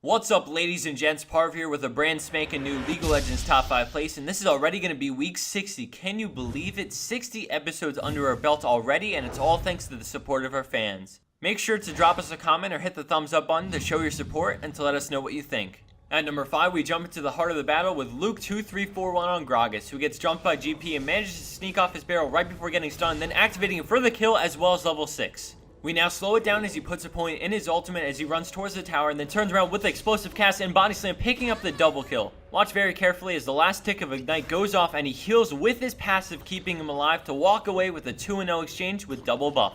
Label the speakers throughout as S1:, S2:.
S1: What's up, ladies and gents? Parv here with a brand spanking new League of Legends top 5 place, and this is already going to be week 60. Can you believe it? 60 episodes under our belt already, and it's all thanks to the support of our fans. Make sure to drop us a comment or hit the thumbs up button to show your support and to let us know what you think. At number 5, we jump into the heart of the battle with Luke2341 on Gragas, who gets jumped by GP and manages to sneak off his barrel right before getting stunned, then activating it for the kill as well as level 6. We now slow it down as he puts a point in his ultimate as he runs towards the tower and then turns around with the explosive cast and body slam, picking up the double kill. Watch very carefully as the last tick of Ignite goes off and he heals with his passive, keeping him alive to walk away with a 2-0 exchange with double buff.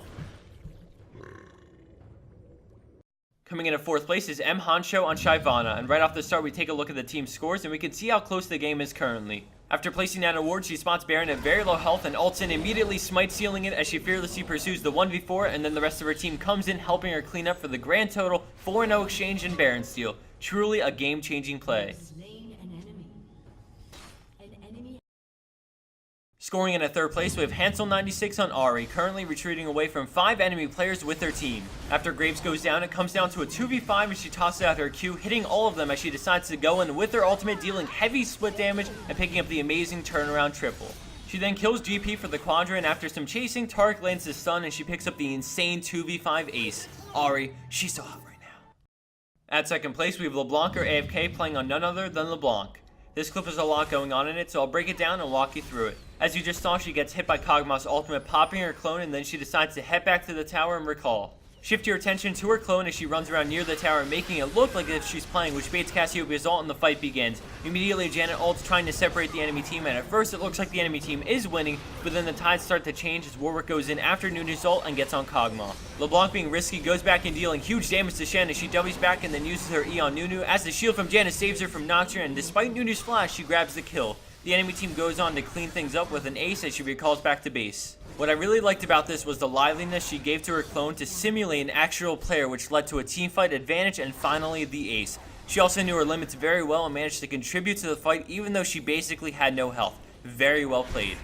S1: Coming in at 4th place is M. Honcho on Shyvana, and right off the start we take a look at the team's scores and we can see how close the game is currently. After placing that award, she spots Baron at very low health and ults in, immediately smite sealing it as she fearlessly pursues the 1v4, and then the rest of her team comes in helping her clean up for the grand total 4-0 exchange and Baron steal. Truly a game-changing play. Scoring in at 3rd place, we have Hansel96 on Ahri, currently retreating away from 5 enemy players with their team. After Graves goes down, it comes down to a 2v5 as she tosses out her Q, hitting all of them as she decides to go in with her ultimate, dealing heavy split damage and picking up the amazing turnaround triple. She then kills GP for the quadrant. After some chasing, Taric lands the stun and she picks up the insane 2v5 ace. Ahri, she's so hot right now. At 2nd place, we have LeBlanc or AFK playing on none other than LeBlanc. This clip has a lot going on in it, so I'll break it down and walk you through it. As you just saw, she gets hit by Kog'Maw's ultimate, popping her clone, and then she decides to head back to the tower and recall. Shift your attention to her clone as she runs around near the tower, making it look like if she's playing, which baits Cassiopeia's ult and the fight begins. Immediately, Janet ults trying to separate the enemy team, and at first it looks like the enemy team is winning, but then the tides start to change as Warwick goes in after Nunu's ult and gets on Kog'Maw. LeBlanc, being risky, goes back in, dealing huge damage to Shen as she W's back and then uses her E on Nunu as the shield from Janet saves her from Nocturne, and despite Nunu's flash, she grabs the kill. The enemy team goes on to clean things up with an ace as she recalls back to base. What I really liked about this was the liveliness she gave to her clone to simulate an actual player, which led to a teamfight advantage and finally the ace. She also knew her limits very well and managed to contribute to the fight even though she basically had no health. Very well played.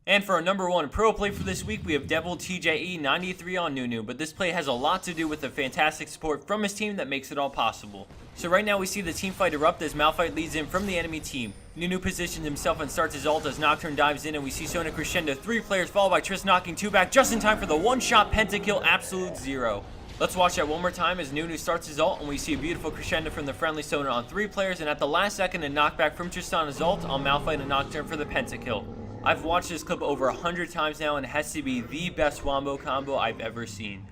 S1: And for our number 1 pro play for this week, we have Devil TJE93 on Nunu, but this play has a lot to do with the fantastic support from his team that makes it all possible. So right now we see the team fight erupt as Malphite leads in from the enemy team. Nunu positions himself and starts his ult as Nocturne dives in, and we see Sona crescendo 3 players followed by Triss knocking 2 back just in time for the one-shot pentakill absolute 0. Let's watch that one more time as Nunu starts his ult and we see a beautiful crescendo from the friendly Sona on 3 players, and at the last second a knockback from Tristana's ult on Malphite and Nocturne for the pentakill. I've watched this clip over 100 times now and it has to be the best wombo combo I've ever seen.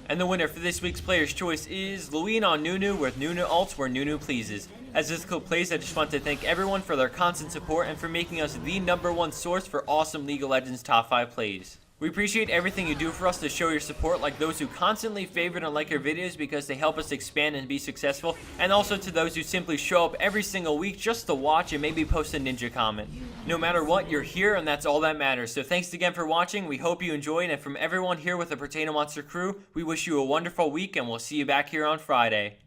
S1: And the winner for this week's Player's Choice is Lewin on Nunu, with Nunu ults where Nunu pleases. As this clip plays, I just want to thank everyone for their constant support and for making us the #1 source for awesome League of Legends top 5 plays. We appreciate everything you do for us to show your support, like those who constantly favorite and like our videos because they help us expand and be successful, and also to those who simply show up every single week just to watch and maybe post a ninja comment. No matter what, you're here and that's all that matters. So thanks again for watching, we hope you enjoyed, and from everyone here with the Potato Monster crew, we wish you a wonderful week and we'll see you back here on Friday.